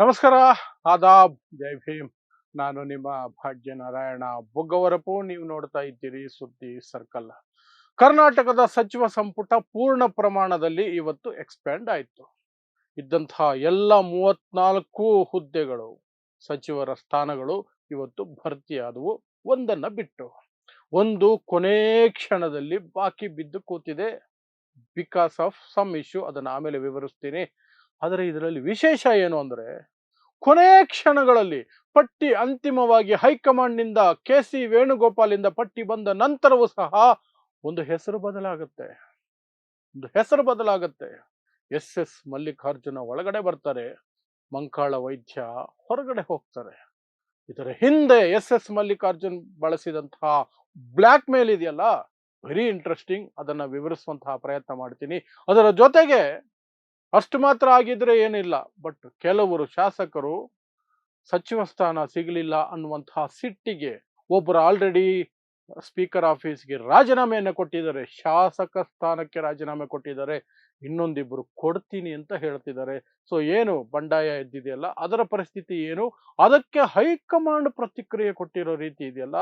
ನಮಸ್ಕಾರ, ಆದಾಬ್, ಜೈ ಭೀಮ್. ನಾನು ನಿಮ್ಮ ಭಾಗ್ಯ ನಾರಾಯಣ ಬೊಗ್ಗವರಪು. ನೀವು ನೋಡ್ತಾ ಇದ್ದೀರಿ ಸುದ್ದಿ ಸರ್ಕಲ್. ಕರ್ನಾಟಕದ ಸಚಿವ ಸಂಪುಟ ಪೂರ್ಣ ಪ್ರಮಾಣದಲ್ಲಿ ಇವತ್ತು ಎಕ್ಸ್ಪ್ಯಾಂಡ್ ಆಯಿತು. ಇದ್ದಂತಹ ಎಲ್ಲ 34 ಹುದ್ದೆಗಳು, ಸಚಿವರ ಸ್ಥಾನಗಳು ಇವತ್ತು ಭರ್ತಿಯಾದವು. ಒಂದನ್ನ ಬಿಟ್ಟು ಒಂದು ಕೊನೆ ಕ್ಷಣದಲ್ಲಿ ಬಾಕಿ ಬಿದ್ದು ಕೂತಿದೆ. ಬಿಕಾಸ್ ಆಫ್ ಸಮ್ ಇಶ್ಯೂ, ಅದನ್ನ ಆಮೇಲೆ ವಿವರಿಸ್ತೀನಿ. ಆದರೆ ಇದರಲ್ಲಿ ವಿಶೇಷ ಏನು ಅಂದ್ರೆ, ಕೊನೆ ಕ್ಷಣಗಳಲ್ಲಿ ಪಟ್ಟಿ ಅಂತಿಮವಾಗಿ ಹೈಕಮಾಂಡ್ನಿಂದ ಕೆ.ಸಿ. ವೇಣುಗೋಪಾಲಿಂದ ಪಟ್ಟಿ ಬಂದ ನಂತರವೂ ಸಹ ಒಂದು ಹೆಸರು ಬದಲಾಗುತ್ತೆ. ಎಸ್ ಮಲ್ಲಿಕಾರ್ಜುನ ಒಳಗಡೆ ಬರ್ತಾರೆ, ಮಂಕಾಳ ವೈದ್ಯ ಹೊರಗಡೆ ಹೋಗ್ತಾರೆ. ಇದರ ಹಿಂದೆ ಎಸ್ ಮಲ್ಲಿಕಾರ್ಜುನ್ ಬಳಸಿದಂತಹ ಬ್ಲ್ಯಾಕ್ ಮೇಲ್ ಇದೆಯಲ್ಲ, ವೆರಿ ಇಂಟ್ರೆಸ್ಟಿಂಗ್. ಅದನ್ನ ವಿವರಿಸುವಂತಹ ಪ್ರಯತ್ನ ಮಾಡ್ತೀನಿ. ಅದರ ಜೊತೆಗೆ ಅಷ್ಟು ಮಾತ್ರ ಆಗಿದ್ರೆ ಏನಿಲ್ಲ, ಬಟ್ ಕೆಲವರು ಶಾಸಕರು ಸಚಿವ ಸ್ಥಾನ ಸಿಗಲಿಲ್ಲ ಅನ್ನುವಂತಹ ಸಿಟ್ಟಿಗೆ ಒಬ್ಬರು ಆಲ್ರೆಡಿ ಸ್ಪೀಕರ್ ಆಫೀಸ್ಗೆ ರಾಜೀನಾಮೆಯನ್ನು ಕೊಟ್ಟಿದ್ದಾರೆ, ಶಾಸಕ ಸ್ಥಾನಕ್ಕೆ ರಾಜೀನಾಮೆ ಕೊಟ್ಟಿದ್ದಾರೆ. ಇನ್ನೊಂದಿಬ್ಬರು ಕೊಡ್ತೀನಿ ಅಂತ ಹೇಳ್ತಿದ್ದಾರೆ. ಸೊ ಏನು ಬಂಡಾಯ ಎದ್ದಿದೆಯಲ್ಲ, ಅದರ ಪರಿಸ್ಥಿತಿ ಏನು, ಅದಕ್ಕೆ ಹೈಕಮಾಂಡ್ ಪ್ರತಿಕ್ರಿಯೆ ಕೊಟ್ಟಿರೋ ರೀತಿ ಇದೆಯಲ್ಲ,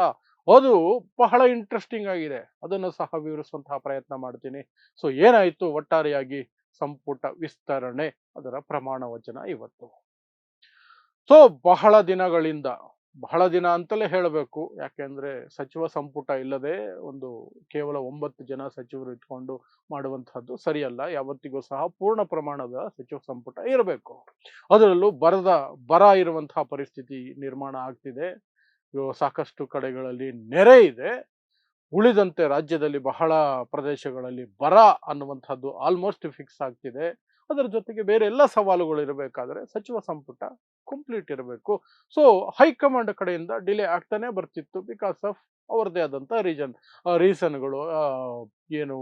ಅದು ಬಹಳ ಇಂಟ್ರೆಸ್ಟಿಂಗ್ ಆಗಿದೆ. ಅದನ್ನು ಸಹ ವಿವರಿಸುವಂತಹ ಪ್ರಯತ್ನ ಮಾಡ್ತೀನಿ. ಸೊ ಏನಾಯ್ತು ಒಟ್ಟಾರೆಯಾಗಿ ಸಂಪುಟ ವಿಸ್ತರಣೆ, ಅದರ ಪ್ರಮಾಣ ವಚನ ಇವತ್ತು. ಸೊ ಬಹಳ ದಿನ ಅಂತಲೇ ಹೇಳಬೇಕು. ಯಾಕೆಂದ್ರೆ ಸಚಿವ ಸಂಪುಟ ಇಲ್ಲದೆ ಒಂದು ಕೇವಲ 9 ಜನ ಸಚಿವರು ಇಟ್ಕೊಂಡು ಮಾಡುವಂತಹದ್ದು ಸರಿಯಲ್ಲ. ಯಾವತ್ತಿಗೂ ಸಹ ಪೂರ್ಣ ಪ್ರಮಾಣದ ಸಚಿವ ಸಂಪುಟ ಇರಬೇಕು. ಅದರಲ್ಲೂ ಬರ ಇರುವಂತಹ ಪರಿಸ್ಥಿತಿ ನಿರ್ಮಾಣ ಆಗ್ತಿದೆ. ಸಾಕಷ್ಟು ಕಡೆಗಳಲ್ಲಿ ನೆರೆ ಇದೆ. ಉಳಿದಂತೆ ರಾಜ್ಯದಲ್ಲಿ ಬಹಳ ಪ್ರದೇಶಗಳಲ್ಲಿ ಬರ ಅನ್ನುವಂಥದ್ದು ಆಲ್ಮೋಸ್ಟ್ ಫಿಕ್ಸ್ ಆಗ್ತಿದೆ. ಅದರ ಜೊತೆಗೆ ಬೇರೆ ಎಲ್ಲ ಸವಾಲುಗಳು ಇರಬೇಕಾದ್ರೆ ಸಚಿವ ಸಂಪುಟ ಕಂಪ್ಲೀಟ್ ಇರಬೇಕು. ಸೊ ಹೈಕಮಾಂಡ್ ಕಡೆಯಿಂದ ಡಿಲೇ ಆಗ್ತಾನೆ ಬರ್ತಿತ್ತು, ಬಿಕಾಸ್ ಆಫ್ ಅವರದೇ ಆದಂಥ ರೀಸನ್ಗಳು. ಏನು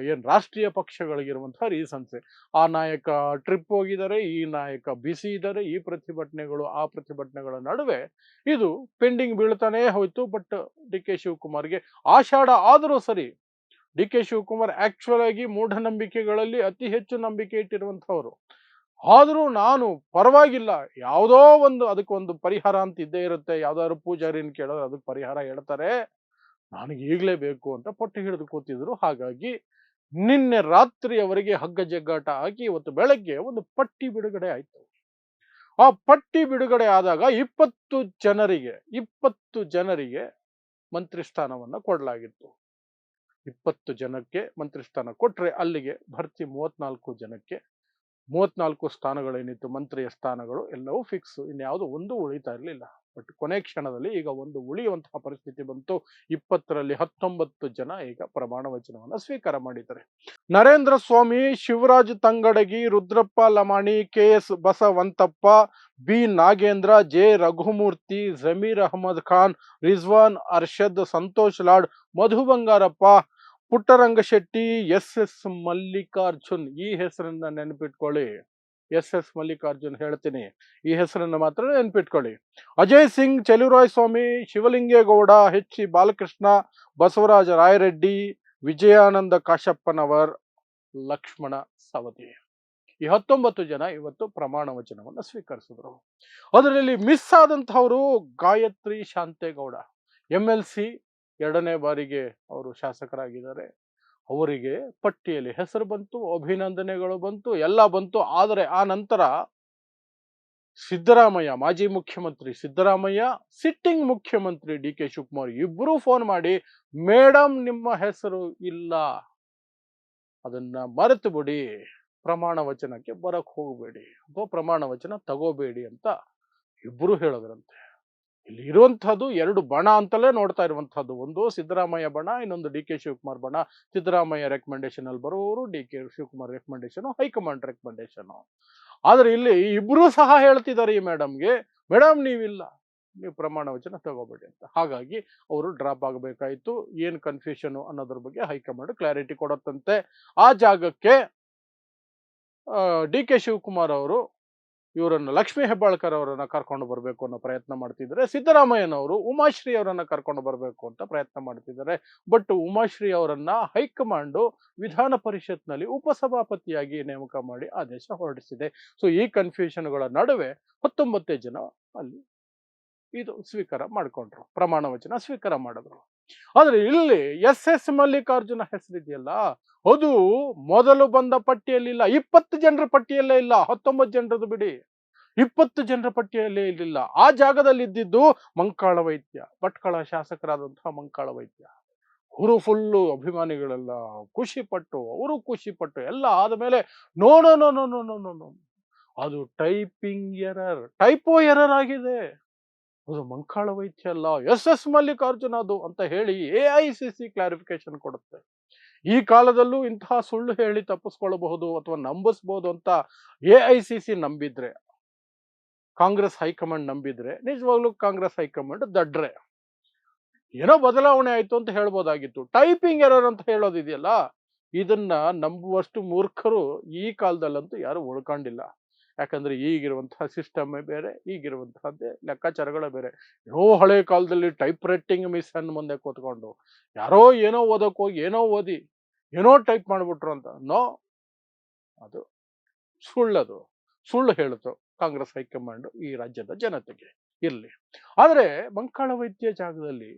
ಏನು ರಾಷ್ಟ್ರೀಯ ಪಕ್ಷಗಳಿಗಿರುವಂತಹ ರೀಸನ್ಸ್. ಆ ನಾಯಕ ಟ್ರಿಪ್ ಹೋಗಿದ್ದಾರೆ, ಈ ನಾಯಕ ಬಿಸಿ ಇದ್ದಾರೆ, ಈ ಪ್ರತಿಭಟನೆಗಳು ಆ ಪ್ರತಿಭಟನೆಗಳ ನಡುವೆ ಇದು ಪೆಂಡಿಂಗ್ ಬೀಳ್ತಾನೆ ಹೋಯ್ತು. ಬಟ್ ಡಿ ಕೆ ಶಿವಕುಮಾರ್ಗೆ ಆಷಾಢ ಆದರೂ ಸರಿ, ಡಿ ಕೆ ಶಿವಕುಮಾರ್ ಆಕ್ಚುಲ್ ಆಗಿ ಮೂಢನಂಬಿಕೆಗಳಲ್ಲಿ ಅತಿ ಹೆಚ್ಚು ನಂಬಿಕೆ ಇಟ್ಟಿರುವಂತಹವರು. ಆದರೂ ನಾನು ಪರವಾಗಿಲ್ಲ, ಯಾವುದೋ ಒಂದು ಅದಕ್ಕೊಂದು ಪರಿಹಾರ ಅಂತ ಇದ್ದೇ ಇರುತ್ತೆ. ಯಾವ್ದಾದ್ರು ಪೂಜಾರಿನ ಕೇಳಿದ್ರೆ ಅದಕ್ಕೆ ಪರಿಹಾರ ಹೇಳ್ತಾರೆ, ನನಗೆ ಈಗಲೇ ಬೇಕು ಅಂತ ಪಟ್ಟು ಹಿಡಿದು ಕೂತಿದ್ರು. ಹಾಗಾಗಿ ನಿನ್ನೆ ರಾತ್ರಿಯವರೆಗೆ ಹಗ್ಗ ಜಗ್ಗಾಟ ಆಗಿ ಇವತ್ತು ಬೆಳಗ್ಗೆ ಒಂದು ಪಟ್ಟಿ ಬಿಡುಗಡೆ ಆಯ್ತು. ಆ ಪಟ್ಟಿ ಬಿಡುಗಡೆ ಆದಾಗ 20 ಜನರಿಗೆ ಮಂತ್ರಿ ಸ್ಥಾನವನ್ನ ಕೊಡಲಾಗಿತ್ತು. 20 ಜನಕ್ಕೆ ಮಂತ್ರಿ ಸ್ಥಾನ ಕೊಟ್ರೆ ಅಲ್ಲಿಗೆ ಭರ್ತಿ 34 ಜನಕ್ಕೆ. 34 ಸ್ಥಾನಗಳೇನಿತ್ತು ಮಂತ್ರಿಯ ಸ್ಥಾನಗಳು ಎಲ್ಲವೂ ಫಿಕ್ಸ್, ಇನ್ಯಾವುದು ಒಂದು ಉಳಿತಾ ಇರಲಿಲ್ಲ. ಬಟ್ ಕೊನೆ ಕ್ಷಣದಲ್ಲಿ ಈಗ ಒಂದು ಉಳಿಯುವಂತಹ ಪರಿಸ್ಥಿತಿ ಬಂತು. 20ರಲ್ಲಿ 19 ಜನ ಈಗ ಪ್ರಮಾಣ ವಚನವನ್ನು ಸ್ವೀಕಾರ ಮಾಡಿದ್ದಾರೆ. Narendra Swamy, Shivaraj Tangadagi, Rudrappa Lamani, K S. Basavanthappa, B Nagendra, J Raghumurthy, Zameer Ahmed Khan, Rizwan Arshad, Santosh Lad, Madhu Bangarappa, Puttarangashetty, S Mallikarjun. ಈ ಹೆಸರನ್ನ ನೆನಪಿಟ್ಕೊಳ್ಳಿ. ಎಸ್ ಮಲ್ಲಿಕಾರ್ಜುನ್ ಹೇಳ್ತೀನಿ, ಈ ಹೆಸರನ್ನ ಮಾತ್ರ ನೆನಪಿಟ್ಕೊಳ್ಳಿ. ಅಜಯ್ ಸಿಂಗ್, ಚೆಲುವರಾಯ ಸ್ವಾಮಿ, ಶಿವಲಿಂಗೇಗೌಡ, ಎಚ್ ಬಾಲಕೃಷ್ಣ, ಬಸವರಾಜ ರಾಯರೆಡ್ಡಿ, ವಿಜಯಾನಂದ ಕಾಶಪ್ಪನವರ್, ಲಕ್ಷ್ಮಣ ಸವದಿ. ಈ 19 ಜನ ಇವತ್ತು ಪ್ರಮಾಣ ವಚನವನ್ನು ಸ್ವೀಕರಿಸಿದ್ರು. ಅದರಲ್ಲಿ ಮಿಸ್ ಆದಂತಹವರು ಗಾಯತ್ರಿ ಶಾಂತೇಗೌಡ, MLC, 2ನೇ ಬಾರಿಗೆ ಅವರು ಶಾಸಕರಾಗಿದ್ದಾರೆ. ಅವರಿಗೆ ಪಟ್ಟಿಯಲ್ಲಿ ಹೆಸರು ಬಂತು, ಅಭಿನಂದನೆಗಳು ಬಂತು, ಎಲ್ಲ ಬಂತು. ಆದರೆ ಆ ನಂತರ ಸಿದ್ದರಾಮಯ್ಯ, ಮಾಜಿ ಮುಖ್ಯಮಂತ್ರಿ ಸಿದ್ದರಾಮಯ್ಯ, ಸಿಟ್ಟಿಂಗ್ ಮುಖ್ಯಮಂತ್ರಿ ಡಿ ಕೆ ಶಿವಕುಮಾರ್ ಇಬ್ಬರೂ ಫೋನ್ ಮಾಡಿ, ಮೇಡಮ್ ನಿಮ್ಮ ಹೆಸರು ಇಲ್ಲ, ಅದನ್ನ ಮರೆತು ಬಿಡಿ, ಪ್ರಮಾಣ ವಚನಕ್ಕೆ ಬರಕ್ ಹೋಗಬೇಡಿ ಅಥವಾ ಪ್ರಮಾಣ ವಚನ ತಗೋಬೇಡಿ ಅಂತ ಇಬ್ಬರು ಹೇಳಿದ್ರಂತೆ. ಇಲ್ಲಿ ಇರುವಂತಹದ್ದು 2 ಬಣ ಅಂತಲೇ ನೋಡ್ತಾ ಇರುವಂತಹದ್ದು. ಒಂದು ಸಿದ್ದರಾಮಯ್ಯ ಬಣ, ಇನ್ನೊಂದು ಡಿ ಕೆ ಶಿವಕುಮಾರ್ ಬಣ. ಸಿದ್ದರಾಮಯ್ಯ ರೆಕಮೆಂಡೇಶನ್ ಅಲ್ಲಿ ಬರುವವರು, D K Shivakumar recommendation, high command recommendation. ಆದ್ರೆ ಇಲ್ಲಿ ಇಬ್ರು ಸಹ ಹೇಳ್ತಿದ್ದಾರೆ ಈ ಮೇಡಮ್ಗೆ, ಮೇಡಮ್ ನೀವಿಲ್ಲ, ನೀವು ಪ್ರಮಾಣ ವಚನ ತಗೋಬೇಡಿ ಅಂತ. ಹಾಗಾಗಿ ಅವರು ಡ್ರಾಪ್ ಆಗಬೇಕಾಯ್ತು. ಏನ್ ಕನ್ಫ್ಯೂಷನ್ ಅನ್ನೋದ್ರ ಬಗ್ಗೆ ಹೈಕಮಾಂಡ್ ಕ್ಲಾರಿಟಿ ಕೊಡತ್ತಂತೆ. ಆ ಜಾಗಕ್ಕೆ ಡಿ ಕೆ ಶಿವಕುಮಾರ್ ಅವರು ಇವರನ್ನು ಲಕ್ಷ್ಮೀ ಹೆಬ್ಬಾಳ್ಕರ್ ಅವರನ್ನ ಕರ್ಕೊಂಡು ಬರಬೇಕು ಅನ್ನೋ ಪ್ರಯತ್ನ ಮಾಡ್ತಿದ್ದಾರೆ. ಸಿದ್ದರಾಮಯ್ಯನವರು ಉಮಾಶ್ರೀ ಅವರನ್ನ ಕರ್ಕೊಂಡು ಬರಬೇಕು ಅಂತ ಪ್ರಯತ್ನ ಮಾಡ್ತಿದ್ದಾರೆ. ಬಟ್ ಉಮಾಶ್ರೀ ಅವರನ್ನ ಹೈಕಮಾಂಡ್ ವಿಧಾನ ಪರಿಷತ್ನಲ್ಲಿ ಉಪಸಭಾಪತಿಯಾಗಿ ನೇಮಕ ಮಾಡಿ ಆದೇಶ ಹೊರಡಿಸಿದೆ. ಸೊ ಈ ಕನ್ಫ್ಯೂಷನ್ಗಳ ನಡುವೆ 19 ಜನ ಅಲ್ಲಿ ಇದು ಸ್ವೀಕಾರ ಮಾಡ್ಕೊಂಡ್ರು, ಪ್ರಮಾಣ ವಚನ ಸ್ವೀಕಾರ ಮಾಡಿದ್ರು. ಆದ್ರೆ ಇಲ್ಲಿ ಎಸ್ ಮಲ್ಲಿಕಾರ್ಜುನ ಹೆಸರಿದೆಯಲ್ಲ, ಅದು ಮೊದಲು ಬಂದ ಪಟ್ಟಿಯಲ್ಲಿಲ್ಲ, 20 ಜನರ ಪಟ್ಟಿಯಲ್ಲೇ ಇಲ್ಲ. 19 ಜನರದ್ದು ಬಿಡಿ, 20 ಜನರ ಪಟ್ಟಿಯಲ್ಲೇ ಇರಲಿಲ್ಲ. ಆ ಜಾಗದಲ್ಲಿ ಇದ್ದಿದ್ದು ಮಂಕಾಳ ವೈದ್ಯ, ಭಟ್ಕಳ ಶಾಸಕರಾದಂತಹ ಮಂಕಾಳ ವೈದ್ಯ. ಅವರು ಫುಲ್ಲು ಅಭಿಮಾನಿಗಳೆಲ್ಲ ಖುಷಿ ಪಟ್ಟು, ಅವರು ಖುಷಿ ಪಟ್ಟು ಎಲ್ಲ ಆದ್ಮೇಲೆ no no no no no no no ಅದು ಟೈಪಿಂಗ್ ಎರರ್, ಟೈಪೋ ಎರರ್ ಆಗಿದೆ, ಅದು ಮಂಕಾಳ ವೈದ್ಯ ಅಲ್ಲ, ಎಸ್ ಮಲ್ಲಿಕಾರ್ಜುನ ಅದು ಅಂತ ಹೇಳಿ AICC ಕ್ಲಾರಿಫಿಕೇಶನ್ ಕೊಡುತ್ತೆ. ಈ ಕಾಲದಲ್ಲೂ ಇಂತಹ ಸುಳ್ಳು ಹೇಳಿ ತಪ್ಪಿಸ್ಕೊಳ್ಬಹುದು ಅಥವಾ ನಂಬಿಸ್ಬಹುದು ಅಂತ AICC ನಂಬಿದ್ರೆ, ಕಾಂಗ್ರೆಸ್ ಹೈಕಮಾಂಡ್ ನಂಬಿದ್ರೆ, ನಿಜವಾಗ್ಲೂ ಕಾಂಗ್ರೆಸ್ ಹೈಕಮಾಂಡ್ ದಡ್ರೆ. ಏನೋ ಬದಲಾವಣೆ ಆಯ್ತು ಅಂತ ಹೇಳ್ಬೋದಾಗಿತ್ತು. ಟೈಪಿಂಗ್ ಎರರ್ ಅಂತ ಹೇಳೋದಿದೆಯಲ್ಲ, ಇದನ್ನ ನಂಬುವಷ್ಟು ಮೂರ್ಖರು ಈ ಕಾಲದಲ್ಲಂತೂ ಯಾರು ಉಳ್ಕೊಂಡಿಲ್ಲ. ಯಾಕಂದ್ರೆ ಈಗಿರುವಂತಹ ಸಿಸ್ಟಮೇ ಬೇರೆ, ಈಗಿರುವಂತಹದ್ದೇ ಲೆಕ್ಕಾಚಾರಗಳೇ ಬೇರೆ. ಏನೋ ಹಳೆ ಕಾಲದಲ್ಲಿ ಟೈಪ್ ರೈಟಿಂಗ್ ಮಿಸ್ ಅನ್ನು ಮುಂದೆ ಕೂತ್ಕೊಂಡು ಯಾರೋ ಏನೋ ಓದಕ್ ಹೋಗಿ ಏನೋ ಓದಿ ಏನೋ ಟೈಪ್ ಮಾಡ್ಬಿಟ್ರು ಅಂತ. ನೋ, ಅದು ಸುಳ್ಳದು, ಸುಳ್ಳು ಹೇಳಿತು ಕಾಂಗ್ರೆಸ್ ಹೈಕಮಾಂಡ್ ಈ ರಾಜ್ಯದ ಜನತೆಗೆ. ಇರ್ಲಿ, ಆದ್ರೆ ಮಂಕಾಳ ವೈದ್ಯ ಜಾಗದಲ್ಲಿ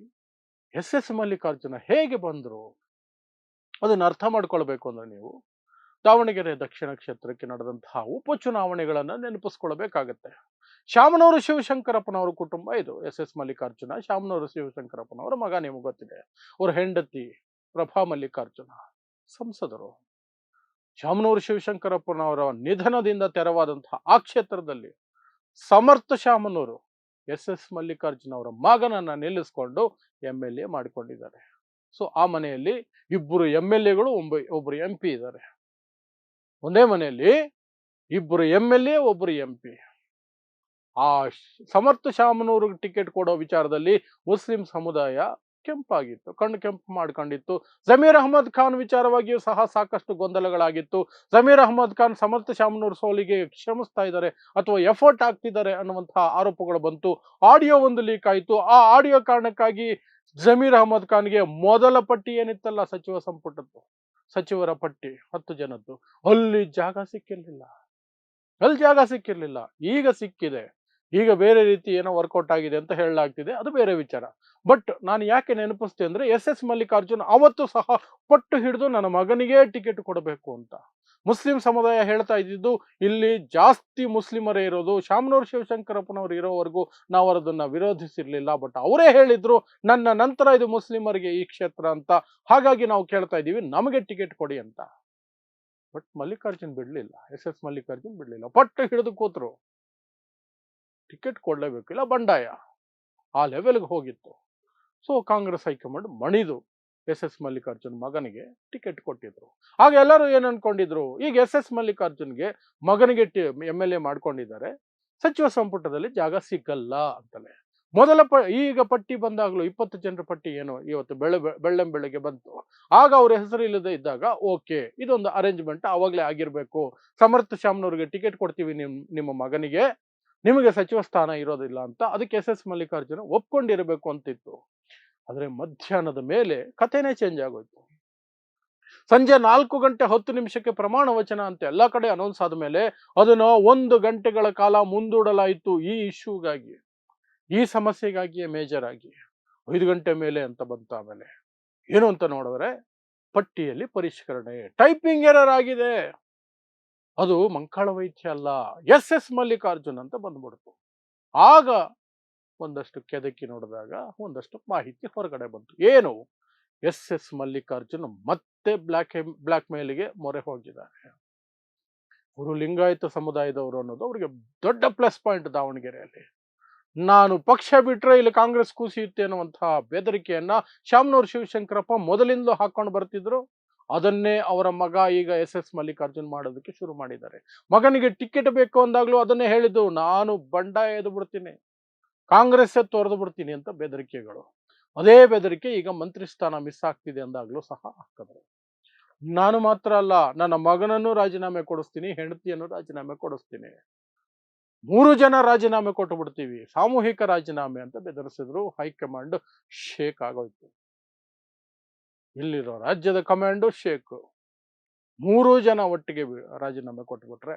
ಎಸ್ ಮಲ್ಲಿಕಾರ್ಜುನ ಹೇಗೆ ಬಂದ್ರು ಅದನ್ನ ಅರ್ಥ ಮಾಡ್ಕೊಳ್ಬೇಕು ಅಂದ್ರೆ ನೀವು ದಾವಣಗೆರೆ ದಕ್ಷಿಣ ಕ್ಷೇತ್ರಕ್ಕೆ ನಡೆದಂತಹ ಉಪಚುನಾವಣೆಗಳನ್ನ ನೆನಪಿಸ್ಕೊಳ್ಬೇಕಾಗತ್ತೆ. ಶಾಮನೂರು ಶಿವಶಂಕರಪ್ಪನವರ ಕುಟುಂಬ ಇದು. ಎಸ್ ಮಲ್ಲಿಕಾರ್ಜುನ ಶಾಮನೂರು ಶಿವಶಂಕರಪ್ಪನವರ ಮಗ, ನಿಮಗೆ ಗೊತ್ತಿದೆ. ಅವ್ರ ಹೆಂಡತಿ ಪ್ರಭಾ ಮಲ್ಲಿಕಾರ್ಜುನ ಸಂಸದರು. ಶಾಮನೂರು ಶಿವಶಂಕರಪ್ಪನವರ ನಿಧನದಿಂದ ತೆರವಾದಂತಹ ಆ ಕ್ಷೇತ್ರದಲ್ಲಿ ಸಮರ್ಥ ಶಾಮನೂರು ಎಸ್ ಮಲ್ಲಿಕಾರ್ಜುನ ಅವರ ಮಗನನ್ನ ನಿಲ್ಲಿಸ್ಕೊಂಡು MLA ಮಾಡಿಕೊಂಡಿದ್ದಾರೆ. ಸೊ ಆ ಮನೆಯಲ್ಲಿ ಇಬ್ಬರು MLAಗಳು, ಒಬ್ಬರು MP ಇದ್ದಾರೆ. ಒಂದೇ ಮನೆಯಲ್ಲಿ ಇಬ್ಬರು MLA, ಒಬ್ಬರು MP. ಆ ಸಮರ್ಥ ಶಾಮನೂರು ಟಿಕೆಟ್ ಕೊಡೋ ವಿಚಾರದಲ್ಲಿ ಮುಸ್ಲಿಂ ಸಮುದಾಯ ಕೆಂಪಾಗಿತ್ತು, ಕಣ್ಣು ಕೆಂಪು ಮಾಡ್ಕೊಂಡಿತ್ತು. ಜಮೀರ್ ಅಹಮದ್ ಖಾನ್ ವಿಚಾರವಾಗಿಯೂ ಸಹ ಸಾಕಷ್ಟು ಗೊಂದಲಗಳಾಗಿತ್ತು. ಜಮೀರ್ ಅಹಮದ್ ಖಾನ್ ಸಮರ್ಥ ಶಾಮನೂರು ಸೋಲಿಗೆ ಶ್ರಮಿಸ್ತಾ ಇದ್ದಾರೆ ಅಥವಾ ಎಫರ್ಟ್ ಆಗ್ತಿದ್ದಾರೆ ಅನ್ನುವಂತಹ ಆರೋಪಗಳು ಬಂತು. ಆಡಿಯೋ ಒಂದು ಲೀಕ್ ಆಯಿತು. ಆ ಆಡಿಯೋ ಕಾರಣಕ್ಕಾಗಿ ಜಮೀರ್ ಅಹಮದ್ ಖಾನ್ಗೆ ಮೊದಲ ಪಟ್ಟಿ ಏನಿತ್ತಲ್ಲ ಸಚಿವ ಸಂಪುಟದ್ದು, ಸಚಿವರ ಪಟ್ಟಿ 10 ಜನದ್ದು, ಅಲ್ಲಿ ಜಾಗ ಸಿಕ್ಕಿರ್ಲಿಲ್ಲ. ಈಗ ಸಿಕ್ಕಿದೆ. ಈಗ ಬೇರೆ ರೀತಿ ಏನೋ ವರ್ಕೌಟ್ ಆಗಿದೆ ಅಂತ ಹೇಳಲಾಗ್ತಿದೆ, ಅದು ಬೇರೆ ವಿಚಾರ. ಬಟ್ ನಾನು ಯಾಕೆ ನೆನಪಿಸ್ತೆ ಅಂದ್ರೆ ಎಸ್ ಮಲ್ಲಿಕಾರ್ಜುನ್ ಅವತ್ತು ಸಹ ಪಟ್ಟು ಹಿಡಿದು ನನ್ನ ಮಗನಿಗೆ ಟಿಕೆಟ್ ಕೊಡಬೇಕು ಅಂತ. ಮುಸ್ಲಿಂ ಸಮುದಾಯ ಹೇಳ್ತಾ ಇದ್ದಿದ್ದು ಇಲ್ಲಿ ಜಾಸ್ತಿ ಮುಸ್ಲಿಮರೇ ಇರೋದು, ಶಾಮನೂರು ಶಿವಶಂಕರಪ್ಪನವರು ಇರೋವರೆಗೂ ನಾವು ಅದನ್ನ ವಿರೋಧಿಸಿರ್ಲಿಲ್ಲ. ಬಟ್ ಅವರೇ ಹೇಳಿದ್ರು ನನ್ನ ನಂತರ ಇದು ಮುಸ್ಲಿಮರಿಗೆ ಈ ಕ್ಷೇತ್ರ ಅಂತ, ಹಾಗಾಗಿ ನಾವು ಕೇಳ್ತಾ ಇದ್ದೀವಿ ನಮಗೆ ಟಿಕೆಟ್ ಕೊಡಿ ಅಂತ. ಬಟ್ ಮಲ್ಲಿಕಾರ್ಜುನ್ ಬಿಡ್ಲಿಲ್ಲ, ಎಸ್ ಮಲ್ಲಿಕಾರ್ಜುನ್ ಬಿಡ್ಲಿಲ್ಲ, ಪಟ್ಟು ಹಿಡಿದು ಕೂತ್ರು. ಟಿಕೆಟ್ ಕೊಡ್ಲೇಬೇಕು, ಇಲ್ಲ ಬಂಡಾಯ, ಆ ಲೆವೆಲ್ಗೆ ಹೋಗಿತ್ತು. ಸೊ ಕಾಂಗ್ರೆಸ್ ಹೈಕಮಾಂಡ್ ಮಣಿದು ಎಸ್ ಮಲ್ಲಿಕಾರ್ಜುನ್ ಮಗನಿಗೆ ಟಿಕೆಟ್ ಕೊಟ್ಟಿದ್ರು. ಆಗ ಎಲ್ಲರೂ ಏನ್ ಅನ್ಕೊಂಡಿದ್ರು, ಈಗ ಎಸ್ ಮಲ್ಲಿಕಾರ್ಜುನ್ಗೆ ಮಗನಿಗೆ MLA ಮಾಡ್ಕೊಂಡಿದ್ದಾರೆ, ಸಚಿವ ಸಂಪುಟದಲ್ಲಿ ಜಾಗ ಸಿಗಲ್ಲ ಅಂತಲೇ. ಈಗ ಪಟ್ಟಿ ಬಂದಾಗ್ಲೂ 20 ಜನರ ಪಟ್ಟಿ ಏನು ಇವತ್ತು ಬೆಳ್ಳಂಬೆಳಗ್ಗೆ ಬಂತು. ಆಗ ಅವ್ರ ಹೆಸರು ಇಲ್ಲದೆ ಇದ್ದಾಗ ಓಕೆ, ಇದೊಂದು ಅರೇಂಜ್ಮೆಂಟ್ ಅವಾಗ್ಲೇ ಆಗಿರ್ಬೇಕು. ಸಮರ್ಥ ಶಾಮನೂರ್ಗೆ ಟಿಕೆಟ್ ಕೊಡ್ತೀವಿ ನಿಮ್ಮ ಮಗನಿಗೆ, ನಿಮಗೆ ಸಚಿವ ಸ್ಥಾನ ಇರೋದಿಲ್ಲ ಅಂತ. ಅದಕ್ಕೆ ಎಸ್ ಮಲ್ಲಿಕಾರ್ಜುನ ಒಪ್ಕೊಂಡಿರಬೇಕು ಅಂತಿತ್ತು. ಆದ್ರೆ ಮಧ್ಯಾಹ್ನದ ಮೇಲೆ ಕಥೆನೇ ಚೇಂಜ್ ಆಗೋಯ್ತು. ಸಂಜೆ 4 ಗಂಟೆ 10 ನಿಮಿಷಕ್ಕೆ ಪ್ರಮಾಣ ವಚನ ಅಂತ ಎಲ್ಲಾ ಕಡೆ ಅನೌನ್ಸ್ ಆದ್ಮೇಲೆ ಅದನ್ನ 1 ಗಂಟೆಗಳ ಕಾಲ ಮುಂದೂಡಲಾಯಿತು. ಈ ಇಶ್ಯೂಗಾಗಿ, ಈ ಸಮಸ್ಯೆಗಾಗಿಯೇ ಮೇಜರ್ ಆಗಿ 5 ಗಂಟೆ ಮೇಲೆ ಅಂತ ಬಂತು. ಆಮೇಲೆ ಏನು ಅಂತ ನೋಡಿದ್ರೆ ಪಟ್ಟಿಯಲ್ಲಿ ಪರಿಷ್ಕರಣೆ, ಟೈಪಿಂಗ್ ಎರರ್ ಆಗಿದೆ, ಅದು ಮಂಕಾಳ ವೈದ್ಯ ಅಲ್ಲ ಎಸ್ ಮಲ್ಲಿಕಾರ್ಜುನ್ ಅಂತ ಬಂದ್ಬಿಡ್ತು. ಆಗ ಒಂದಷ್ಟು ಕೆದಕಿ ನೋಡಿದಾಗ ಒಂದಷ್ಟು ಮಾಹಿತಿ ಹೊರಗಡೆ ಬಂತು. ಏನು, ಎಸ್ ಮಲ್ಲಿಕಾರ್ಜುನ್ ಮತ್ತೆ ಬ್ಲಾಕ್ ಮೇಲ್ಗೆ ಮೊರೆ ಹೋಗಿದ್ದಾರೆ. ಅವರು ಲಿಂಗಾಯತ ಸಮುದಾಯದವರು ಅನ್ನೋದು ಅವರಿಗೆ ದೊಡ್ಡ ಪ್ಲಸ್ ಪಾಯಿಂಟ್ ದಾವಣಗೆರೆಯಲ್ಲಿ. ನಾನು ಪಕ್ಷ ಬಿಟ್ರೆ ಇಲ್ಲಿ ಕಾಂಗ್ರೆಸ್ ಕೂಸಿಯುತ್ತೆ ಅನ್ನುವಂತಹ ಬೆದರಿಕೆಯನ್ನ ಶಾಮನೂರು ಶಿವಶಂಕರಪ್ಪ ಮೊದಲಿಂದಲೂ ಹಾಕೊಂಡು ಬರ್ತಿದ್ರು. ಅದನ್ನೇ ಅವರ ಮಗ ಈಗ ಎಸ್ ಮಲ್ಲಿಕಾರ್ಜುನ್ ಮಾಡೋದಕ್ಕೆ ಶುರು ಮಾಡಿದ್ದಾರೆ. ಮಗನಿಗೆ ಟಿಕೆಟ್ ಬೇಕು ಅಂದಾಗ್ಲೂ ಅದನ್ನೇ ಹೇಳಿದ್ದು, ನಾನು ಬಂಡಾಯ ಎದ್ದು ಬಿಡ್ತೀನಿ, ಕಾಂಗ್ರೆಸ್ ತೊರೆದು ಬಿಡ್ತೀನಿ ಅಂತ ಬೆದರಿಕೆಗಳು. ಅದೇ ಬೆದರಿಕೆ ಈಗ ಮಂತ್ರಿ ಸ್ಥಾನ ಮಿಸ್ ಆಗ್ತಿದೆ ಅಂದಾಗ್ಲೂ ಸಹ ಹಾಕಿದ್ರು. ನಾನು ಮಾತ್ರ ಅಲ್ಲ, ನನ್ನ ಮಗನನ್ನು ರಾಜೀನಾಮೆ ಕೊಡಿಸ್ತೀನಿ, ಹೆಂಡತಿಯನ್ನು ರಾಜೀನಾಮೆ ಕೊಡಿಸ್ತೀನಿ. 3 ಜನ ರಾಜೀನಾಮೆ ಕೊಟ್ಟು ಬಿಡ್ತೀವಿ, ಸಾಮೂಹಿಕ ರಾಜೀನಾಮೆ ಅಂತ ಬೆದರಿಸಿದ್ರು. ಹೈಕಮಾಂಡ್ ಶೇಕ್ ಆಗೋಯ್ತು. ಇಲ್ಲಿರೋ ರಾಜ್ಯದ ಕಮಾಂಡು ಶೇಕ್. 3 ಜನ ಒಟ್ಟಿಗೆ ರಾಜೀನಾಮೆ ಕೊಟ್ಟುಬಿಟ್ರೆ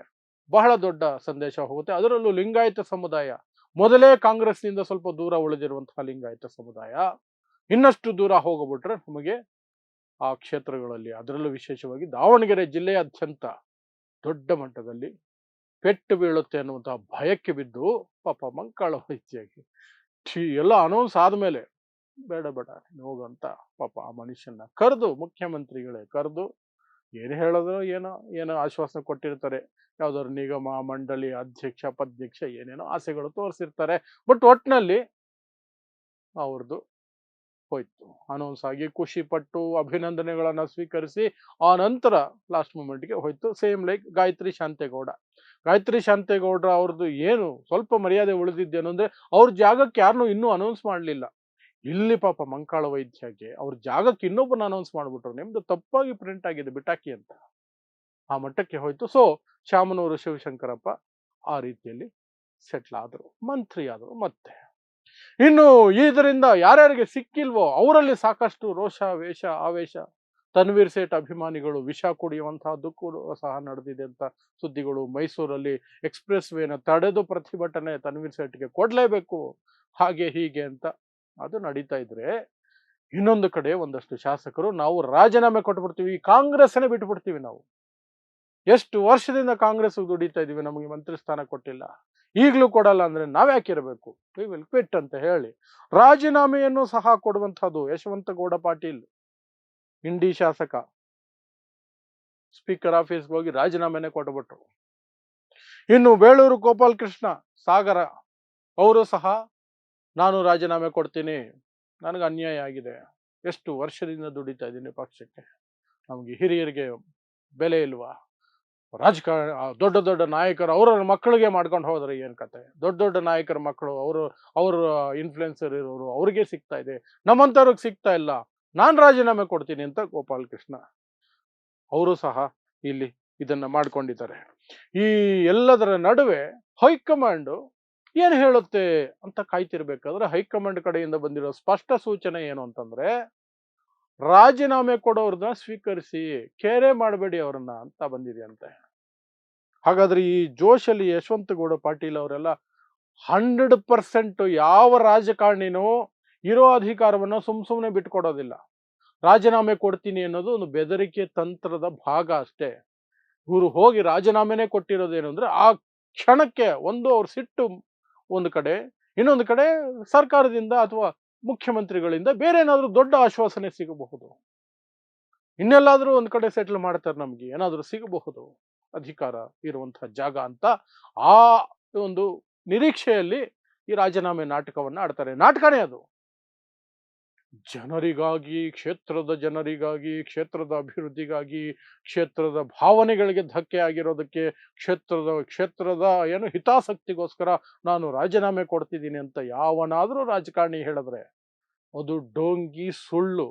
ಬಹಳ ದೊಡ್ಡ ಸಂದೇಶ ಹೋಗುತ್ತೆ. ಅದರಲ್ಲೂ ಲಿಂಗಾಯತ ಸಮುದಾಯ, ಮೊದಲೇ ಕಾಂಗ್ರೆಸ್ನಿಂದ ಸ್ವಲ್ಪ ದೂರ ಉಳಿದಿರುವಂತಹ ಲಿಂಗಾಯತ ಸಮುದಾಯ ಇನ್ನಷ್ಟು ದೂರ ಹೋಗ್ಬಿಟ್ರೆ ನಮಗೆ ಆ ಕ್ಷೇತ್ರಗಳಲ್ಲಿ, ಅದರಲ್ಲೂ ವಿಶೇಷವಾಗಿ ದಾವಣಗೆರೆ ಜಿಲ್ಲೆಯಾದ್ಯಂತ ದೊಡ್ಡ ಮಟ್ಟದಲ್ಲಿ ಪೆಟ್ಟು ಬೀಳುತ್ತೆ ಅನ್ನುವಂತಹ ಭಯಕ್ಕೆ ಬಿದ್ದು ಪಾಪ ಮಂಕಾಳ ವೈದ್ಯಗೆ ಎಲ್ಲ ಅನೌನ್ಸ್ ಆದ್ಮೇಲೆ ಬೇಡ ಬೇಡ ಹೋಗಂತ ಪಾಪ ಆ ಮನುಷ್ಯನ ಕರೆದು, ಮುಖ್ಯಮಂತ್ರಿಗಳೇ ಕರೆದು ಏನು ಹೇಳಿದ್ರು, ಏನೋ ಆಶ್ವಾಸನೆ ಕೊಟ್ಟಿರ್ತಾರೆ. ಯಾವ್ದಾದ್ರು ನಿಗಮ ಮಂಡಳಿ ಅಧ್ಯಕ್ಷ ಉಪಾಧ್ಯಕ್ಷ ಏನೇನೋ ಆಸೆಗಳು ತೋರಿಸಿರ್ತಾರೆ. ಬಟ್ ಒಟ್ನಲ್ಲಿ ಅವ್ರದ್ದು ಹೋಯ್ತು. ಅನೌನ್ಸ್ ಆಗಿ ಖುಷಿ ಪಟ್ಟು ಅಭಿನಂದನೆಗಳನ್ನ ಸ್ವೀಕರಿಸಿ ಆ ನಂತರ ಲಾಸ್ಟ್ ಮೂಮೆಂಟ್ಗೆ ಹೋಯ್ತು. ಸೇಮ್ ಲೈಕ್ ಗಾಯತ್ರಿ ಶಾಂತೇಗೌಡ ಅವ್ರದ್ದು ಏನು ಸ್ವಲ್ಪ ಮರ್ಯಾದೆ ಉಳಿದಿದ್ದೇನು ಅಂದ್ರೆ ಅವ್ರ ಜಾಗಕ್ಕೆ ಯಾರನ್ನೂ ಇನ್ನೂ ಅನೌನ್ಸ್ ಮಾಡಲಿಲ್ಲ. ಇಲ್ಲಿ ಪಾಪ ಮಂಕಾಳ ವೈದ್ಯಗೆ ಅವ್ರ ಜಾಗಕ್ಕೆ ಇನ್ನೊಬ್ಬನ ಅನೌನ್ಸ್ ಮಾಡ್ಬಿಟ್ರು, ನಿಮ್ದು ತಪ್ಪಾಗಿ ಪ್ರಿಂಟ್ ಆಗಿದೆ ಬಿಟಾಕಿ ಅಂತ. ಆ ಮಟ್ಟಕ್ಕೆ ಹೋಯ್ತು. ಸೊ ಶಾಮನೂರು ಶಿವಶಂಕರಪ್ಪ ಆ ರೀತಿಯಲ್ಲಿ ಸೆಟ್ಲ್ ಆದರು, ಮಂತ್ರಿ ಆದರು. ಮತ್ತೆ ಇನ್ನು ಇದರಿಂದ ಯಾರ್ಯಾರಿಗೆ ಸಿಕ್ಕಿಲ್ವೋ ಅವರಲ್ಲಿ ಸಾಕಷ್ಟು ರೋಷ, ವೇಷ, ಆವೇಶ. ತನ್ವೀರ್ ಸೇಠ್ ಅಭಿಮಾನಿಗಳು ವಿಷ ಕುಡಿಯುವಂತಹದ್ದಕ್ಕೂ ಸಹ ನಡೆದಿದೆ ಅಂತ ಸುದ್ದಿಗಳು. ಮೈಸೂರಲ್ಲಿ ಎಕ್ಸ್ಪ್ರೆಸ್ ವೇನ ತಡೆದು ಪ್ರತಿಭಟನೆ, ತನ್ವೀರ್ ಸೇಠ್ಗೆ ಕೊಡ್ಲೇಬೇಕು, ಹಾಗೆ ಹೀಗೆ ಅಂತ ಅದು ನಡೀತಾ ಇದ್ರೆ, ಇನ್ನೊಂದು ಕಡೆ ಒಂದಷ್ಟು ಶಾಸಕರು ನಾವು ರಾಜೀನಾಮೆ ಕೊಟ್ಬಿಡ್ತೀವಿ, ಕಾಂಗ್ರೆಸ್ನೇ ಬಿಟ್ಬಿಡ್ತೀವಿ, ನಾವು ಎಷ್ಟು ವರ್ಷದಿಂದ ಕಾಂಗ್ರೆಸ್ ದುಡಿತಾ ಇದೀವಿ, ನಮಗೆ ಮಂತ್ರಿ ಸ್ಥಾನ ಕೊಟ್ಟಿಲ್ಲ, ಈಗಲೂ ಕೊಡಲ್ಲ ಅಂದ್ರೆ ನಾವ್ಯಾಕಿರಬೇಕು, ವಿ ವಿಲ್ ಕ್ವಿಟ್ ಅಂತ ಹೇಳಿ ರಾಜೀನಾಮೆಯನ್ನು ಸಹ ಕೊಡುವಂತಹದ್ದು. ಯಶವಂತಗೌಡ ಪಾಟೀಲ್ ಇಂಡಿ ಶಾಸಕ ಸ್ಪೀಕರ್ ಆಫೀಸ್ಗೆ ಹೋಗಿ ರಾಜೀನಾಮೆನೆ ಕೊಟ್ಬಿಟ್ರು. ಇನ್ನು ಬೇಳೂರು ಗೋಪಾಲ್ ಕೃಷ್ಣ ಸಾಗರ ಅವರು ಸಹ ನಾನು ರಾಜೀನಾಮೆ ಕೊಡ್ತೀನಿ, ನನಗೆ ಅನ್ಯಾಯ ಆಗಿದೆ, ಎಷ್ಟು ವರ್ಷದಿಂದ ದುಡಿತಾ ಇದ್ದೀನಿ ಪಕ್ಷಕ್ಕೆ, ನಮಗೆ ಹಿರಿಯರಿಗೆ ಬೆಲೆ ಇಲ್ವಾ, ರಾಜಕಾರಣ ದೊಡ್ಡ ದೊಡ್ಡ ನಾಯಕರು ಅವರ ಮಕ್ಕಳಿಗೆ ಮಾಡ್ಕೊಂಡು ಹೋದ್ರೆ ಏನ್ ಕತೆ, ದೊಡ್ಡ ದೊಡ್ಡ ನಾಯಕರ ಮಕ್ಕಳು ಅವ್ರ ಇನ್ಫ್ಲುಯೆನ್ಸರ್ ಇರೋರು ಅವ್ರಿಗೆ ಸಿಗ್ತಾ ಇದೆ, ನಮ್ಮಂತವ್ರಿಗೆ ಸಿಗ್ತಾ ಇಲ್ಲ, ನಾನು ರಾಜೀನಾಮೆ ಕೊಡ್ತೀನಿ ಅಂತ ಗೋಪಾಲ್ ಕೃಷ್ಣ ಅವರು ಸಹ ಇಲ್ಲಿ ಇದನ್ನ ಮಾಡ್ಕೊಂಡಿದ್ದಾರೆ. ಈ ಎಲ್ಲದರ ನಡುವೆ ಹೈಕಮಾಂಡ್ ಏನು ಹೇಳುತ್ತೆ ಅಂತ ಕಾಯ್ತಿರ್ಬೇಕಾದ್ರೆ ಹೈಕಮಾಂಡ್ ಕಡೆಯಿಂದ ಬಂದಿರೋ ಸ್ಪಷ್ಟ ಸೂಚನೆ ಏನು ಅಂತಂದ್ರೆ, ರಾಜೀನಾಮೆ ಕೊಡೋರ್ನ ಸ್ವೀಕರಿಸಿ, ಕೇರೆ ಮಾಡಬೇಡಿ ಅವರನ್ನ ಅಂತ ಬಂದಿದೆಯಂತೆ. ಹಾಗಾದ್ರೆ ಈ ಜೋಶಲ್ಲಿ ಯಶವಂತಗೌಡ ಪಾಟೀಲ್ ಅವರೆಲ್ಲ 100% ಯಾವ ರಾಜಕಾರಣಿನೂ ಇರೋ ಅಧಿಕಾರವನ್ನ ಸುಮ್ಮನೆ ಬಿಟ್ಕೊಡೋದಿಲ್ಲ. ರಾಜೀನಾಮೆ ಕೊಡ್ತೀನಿ ಅನ್ನೋದು ಒಂದು ಬೆದರಿಕೆ ತಂತ್ರದ ಭಾಗ ಅಷ್ಟೇ. ಇವರು ಹೋಗಿ ರಾಜೀನಾಮೆನೇ ಕೊಟ್ಟಿರೋದೇನು ಅಂದ್ರೆ ಆ ಕ್ಷಣಕ್ಕೆ ಅವ್ರ ಸಿಟ್ಟು ಒಂದು ಕಡೆ, ಇನ್ನೊಂದು ಕಡೆ ಸರ್ಕಾರದಿಂದ ಅಥವಾ ಮುಖ್ಯಮಂತ್ರಿಗಳಿಂದ ಬೇರೆ ಏನಾದ್ರೂ ದೊಡ್ಡ ಆಶ್ವಾಸನೆ ಸಿಗಬಹುದು, ಇನ್ನೆಲ್ಲಾದ್ರೂ ಒಂದ್ ಕಡೆ ಸೆಟ್ಲ್ ಮಾಡ್ತಾರೆ, ನಮ್ಗೆ ಏನಾದ್ರೂ ಸಿಗಬಹುದು ಅಧಿಕಾರ ಇರುವಂತಹ ಜಾಗ ಅಂತ ಆ ಒಂದು ನಿರೀಕ್ಷೆಯಲ್ಲಿ ಈ ರಾಜೀನಾಮೆ ನಾಟಕವನ್ನ ಆಡ್ತಾರೆ. ನಾಟಕನೇ ಅದು. ಜನರಿಗಾಗಿ, ಕ್ಷೇತ್ರದ ಜನರಿಗಾಗಿ, ಕ್ಷೇತ್ರದ ಅಭಿವೃದ್ಧಿಗಾಗಿ, ಕ್ಷೇತ್ರದ ಭಾವನೆಗಳಿಗೆ ಧಕ್ಕೆ ಆಗಿರೋದಕ್ಕೆ, ಕ್ಷೇತ್ರದ ಏನು ಹಿತಾಸಕ್ತಿಗೋಸ್ಕರ ನಾನು ರಾಜೀನಾಮೆ ಕೊಡ್ತಿದ್ದೀನಿ ಅಂತ ಯಾವನಾದ್ರೂ ರಾಜಕಾರಣಿ ಹೇಳಿದ್ರೆ ಅದು ಡೋಂಗಿ ಸುಳ್ಳು.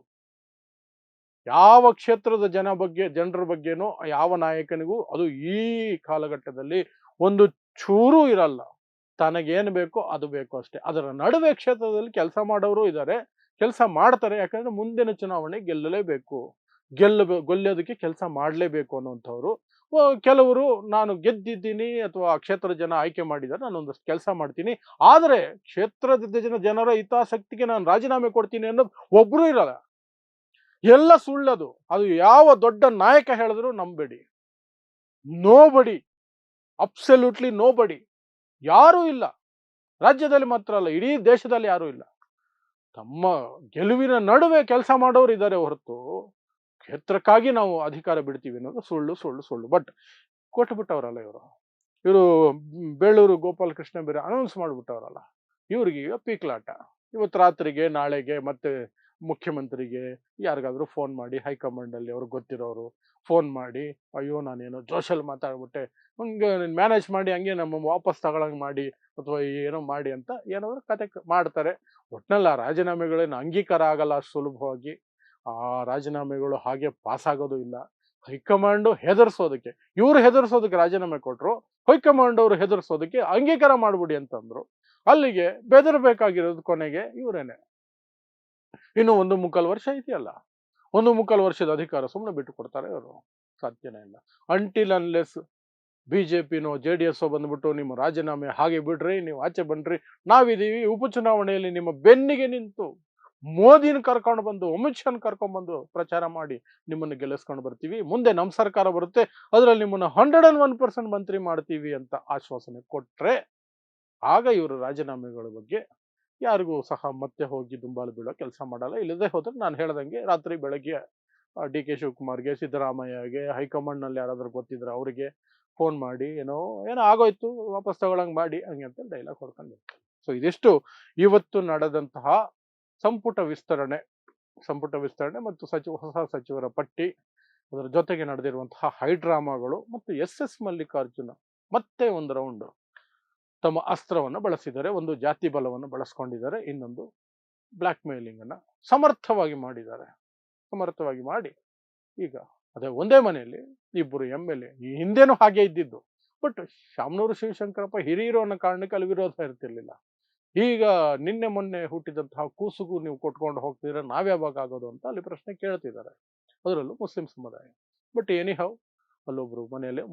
ಯಾವ ಕ್ಷೇತ್ರದ ಜನರ ಬಗ್ಗೆನೂ ಯಾವ ನಾಯಕನಿಗೂ ಅದು ಈ ಕಾಲಘಟ್ಟದಲ್ಲಿ ಒಂದು ಚೂರು ಇರಲ್ಲ. ತನಗೇನು ಬೇಕೋ ಅದು ಬೇಕು ಅಷ್ಟೇ. ಅದರ ನಡುವೆ ಕ್ಷೇತ್ರದಲ್ಲಿ ಕೆಲಸ ಮಾಡೋರು ಇದ್ದಾರೆ, ಕೆಲಸ ಮಾಡ್ತಾರೆ. ಯಾಕಂದ್ರೆ ಮುಂದಿನ ಚುನಾವಣೆ ಗೆಲ್ಲಲೇಬೇಕು, ಗೆಲ್ಲೋದಕ್ಕೆ ಕೆಲಸ ಮಾಡಲೇಬೇಕು ಅನ್ನುವಂಥವ್ರು. ಕೆಲವರು ನಾನು ಗೆದ್ದಿದ್ದೀನಿ ಅಥವಾ ಕ್ಷೇತ್ರದ ಜನ ಆಯ್ಕೆ ಮಾಡಿದ್ದಾರೆ, ನಾನು ಒಂದಷ್ಟು ಕೆಲಸ ಮಾಡ್ತೀನಿ, ಆದರೆ ಕ್ಷೇತ್ರದ ಜನರ ಹಿತಾಸಕ್ತಿಗೆ ನಾನು ರಾಜೀನಾಮೆ ಕೊಡ್ತೀನಿ ಅನ್ನೋದು ಒಬ್ರು ಇರಲ್ಲ. ಎಲ್ಲ ಸುಳ್ಳದು. ಅದು ಯಾವ ದೊಡ್ಡ ನಾಯಕ ಹೇಳಿದ್ರು ನಂಬೇಡಿ. ನೋಬಡಿ, ಅಬ್ಸಲ್ಯೂಟ್ಲಿ ನೋಬಡಿ, ಯಾರೂ ಇಲ್ಲ. ರಾಜ್ಯದಲ್ಲಿ ಮಾತ್ರ ಅಲ್ಲ, ಇಡೀ ದೇಶದಲ್ಲಿ ಯಾರೂ ಇಲ್ಲ. ತಮ್ಮ ಗೆಲುವಿನ ನಡುವೆ ಕೆಲಸ ಮಾಡೋರು ಇದ್ದಾರೆ ಹೊರತು ಕ್ಷೇತ್ರಕ್ಕಾಗಿ ನಾವು ಅಧಿಕಾರ ಬಿಡ್ತೀವಿ ಅನ್ನೋದು ಸುಳ್ಳು ಸುಳ್ಳು ಸುಳ್ಳು. ಬಟ್ ಕೊಟ್ಬಿಟ್ಟವರಲ್ಲ ಇವರು ಬೇಳೂರು ಗೋಪಾಲ್ ಕೃಷ್ಣ ಬೇರೆ ಅನೌನ್ಸ್ ಮಾಡಿಬಿಟ್ಟವರಲ್ಲ, ಇವ್ರಿಗೆ ಈಗ ಪೀಕ್ಲಾಟ. ಇವತ್ತು ರಾತ್ರಿಗೆ ನಾಳೆಗೆ ಮತ್ತೆ ಮುಖ್ಯಮಂತ್ರಿಗೆ ಯಾರಿಗಾದ್ರೂ ಫೋನ್ ಮಾಡಿ, ಹೈಕಮಾಂಡ್ ಅಲ್ಲಿ ಅವ್ರಿಗೆ ಗೊತ್ತಿರೋರು ಫೋನ್ ಮಾಡಿ, ಅಯ್ಯೋ ನಾನೇನೋ ಜೋಶಲ್ಲಿ ಮಾತಾಡ್ಬಿಟ್ಟೆ, ಹಂಗೆ ಮ್ಯಾನೇಜ್ ಮಾಡಿ ಹಂಗೆ ನಮ್ಮ ವಾಪಸ್ ತಗೊಳಂಗೆ ಮಾಡಿ ಅಥವಾ ಏನೋ ಮಾಡಿ ಅಂತ ಏನಾದ್ರು ಕತೆ ಮಾಡ್ತಾರೆ. ಒಟ್ನಲ್ಲಿ ಆ ರಾಜೀನಾಮೆಗಳೇನು ಅಂಗೀಕಾರ ಆಗಲ್ಲ ಅಷ್ಟು ಸುಲಭವಾಗಿ. ಆ ರಾಜೀನಾಮೆಗಳು ಹಾಗೆ ಪಾಸ್ ಆಗೋದು ಇಲ್ಲ. ಹೈಕಮಾಂಡ್ ಹೆದರ್ಸೋದಕ್ಕೆ, ಇವ್ರು ಹೆದರ್ಸೋದಕ್ಕೆ ರಾಜೀನಾಮೆ ಕೊಟ್ರು, ಹೈಕಮಾಂಡ್ ಅವರು ಹೆದರ್ಸೋದಕ್ಕೆ ಅಂಗೀಕಾರ ಮಾಡ್ಬಿಡಿ ಅಂತಂದ್ರು. ಅಲ್ಲಿಗೆ ಬೆದರ್ಬೇಕಾಗಿರೋದು ಕೊನೆಗೆ ಇವರೇನೆ. ಇನ್ನು 1 ಮುಕ್ಕಾಲು ವರ್ಷ ಇದೆಯಲ್ಲ, 1 ಮುಕ್ಕಾಲು ವರ್ಷದ ಅಧಿಕಾರ ಸುಮ್ಮನೆ ಬಿಟ್ಟು ಕೊಡ್ತಾರೆ ಅವರು? ಸಾಧ್ಯನೇ ಇಲ್ಲ. ಅಂಟಿಲ್ ಅನ್ಲೆಸ್ ಬಿಜೆಪಿನೋ ಜೆಡಿಎಸ್ ಬಂದ್ಬಿಟ್ಟು ನಿಮ್ಮ ರಾಜೀನಾಮೆ ಹಾಗೆ ಬಿಡ್ರಿ, ನೀವು ಆಚೆ ಬನ್ರಿ, ನಾವಿದೀವಿ, ಉಪಚುನಾವಣೆಯಲ್ಲಿ ನಿಮ್ಮ ಬೆನ್ನಿಗೆ ನಿಂತು ಮೋದಿನ ಕರ್ಕೊಂಡು ಬಂದು, ಅಮಿತ್ ಶಾನ್ ಕರ್ಕೊಂಡ್ ಬಂದು ಪ್ರಚಾರ ಮಾಡಿ ನಿಮ್ಮನ್ನು ಗೆಲ್ಲಿಸ್ಕೊಂಡು ಬರ್ತೀವಿ, ಮುಂದೆ ನಮ್ಮ ಸರ್ಕಾರ ಬರುತ್ತೆ, ಅದ್ರಲ್ಲಿ ನಿಮ್ಮನ್ನ 101% ಮಂತ್ರಿ ಮಾಡ್ತೀವಿ ಅಂತ ಆಶ್ವಾಸನೆ ಕೊಟ್ರೆ ಆಗ ಇವರು ರಾಜೀನಾಮೆಗಳ ಬಗ್ಗೆ ಯಾರಿಗೂ ಸಹ ಮತ್ತೆ ಹೋಗಿ ದುಂಬಾಲು ಬೀಳೋ ಕೆಲಸ ಮಾಡಲ್ಲ. ಇಲ್ಲದೆ ಹೋದ್ರೆ ನಾನು ಹೇಳ್ದಂಗೆ ರಾತ್ರಿ ಬೆಳಗ್ಗೆ ಡಿ ಕೆ ಶಿವಕುಮಾರ್ಗೆ, ಸಿದ್ದರಾಮಯ್ಯಗೆ, ಹೈಕಮಾಂಡ್ನಲ್ಲಿ ಯಾರಾದ್ರೂ ಗೊತ್ತಿದ್ರೆ ಅವರಿಗೆ ಫೋನ್ ಮಾಡಿ ಏನೋ ಆಗೋಯ್ತು ವಾಪಸ್ ತಗೊಳಂಗ್ ಮಾಡಿ ಹಂಗೆ ಅಂತ ಡೈಲಾಗ್ ಹೊಡ್ಕೊಂಡಿರ್ತಾರೆ. ಸೊ ಇದಿಷ್ಟು ಇವತ್ತು ನಡೆದಂತಹ ಸಂಪುಟ ವಿಸ್ತರಣೆ ಮತ್ತು ಹೊಸ ಸಚಿವರ ಪಟ್ಟಿ, ಅದರ ಜೊತೆಗೆ ನಡೆದಿರುವಂತಹ ಹೈಡ್ರಾಮಾಗಳು ಮತ್ತು ಎಸ್ ಮಲ್ಲಿಕಾರ್ಜುನ ಮತ್ತೆ ಒಂದು ರೌಂಡ್ ತಮ್ಮ ಅಸ್ತ್ರವನ್ನು ಬಳಸಿದ್ದಾರೆ. ಒಂದು ಜಾತಿ ಬಲವನ್ನು ಬಳಸ್ಕೊಂಡಿದ್ದಾರೆ, ಇನ್ನೊಂದು ಬ್ಲಾಕ್ ಮೇಲಿಂಗ್ ಅನ್ನ ಸಮರ್ಥವಾಗಿ ಮಾಡಿ ಈಗ ಅದೇ ಒಂದೇ ಮನೆಯಲ್ಲಿ ಇಬ್ಬರು MLA, ಈ ಹಿಂದೆನೂ ಹಾಗೆ ಇದ್ದಿದ್ದು. ಬಟ್ ಶಾಮನೂರು ಶಿವಶಂಕರಪ್ಪ ಹಿರಿಯರು ಅನ್ನೋ ಕಾರಣಕ್ಕೆ ಅಲ್ಲಿ ವಿರೋಧ ಇರ್ತಿರ್ಲಿಲ್ಲ. ಈಗ ನಿನ್ನೆ ಮೊನ್ನೆ ಹುಟ್ಟಿದಂತಹ ಕೂಸುಗೂ ನೀವು ಕೊಟ್ಕೊಂಡು ಹೋಗ್ತಿದ್ರೆ ನಾವ್ಯಾವಾಗ ಆಗೋದು ಅಂತ ಅಲ್ಲಿ ಪ್ರಶ್ನೆ ಕೇಳ್ತಿದ್ದಾರೆ, ಅದರಲ್ಲೂ ಮುಸ್ಲಿಂ ಸಮುದಾಯ. ಬಟ್ ಎನಿಹೌ ಅಲ್ಲೊಬ್ರು ಮನೆಯಲ್ಲಿ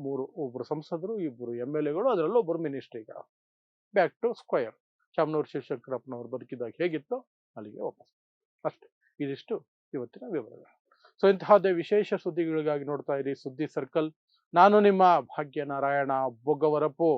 ಒಬ್ರು ಸಂಸದರು, ಇಬ್ಬರು MLAಗಳು, ಅದರಲ್ಲೂ ಒಬ್ಬರು ಮಿನಿಸ್ಟ್ರಿಗ. Back to square. ಶಾಮನೂರು ಶಿವಶಂಕರಪ್ಪನವರು ಬದುಕಿದಾಗ ಹೇಗಿತ್ತೋ ಅಲ್ಲಿಗೆ ವಾಪಸ್. ಅಷ್ಟೇ. ಇದಿಷ್ಟು ಇವತ್ತಿನ ವಿವರಗಳು. ಸೊ ಇಂತಹದ್ದೇ ವಿಶೇಷ ಸುದ್ದಿಗಳಿಗಾಗಿ ನೋಡ್ತಾ ಇರಿ ಸುದ್ದಿ ಸರ್ಕಲ್. ನಾನು ನಿಮ್ಮ ಭಾಗ್ಯನಾರಾಯಣ ಬೊಗ್ಗವರಪು.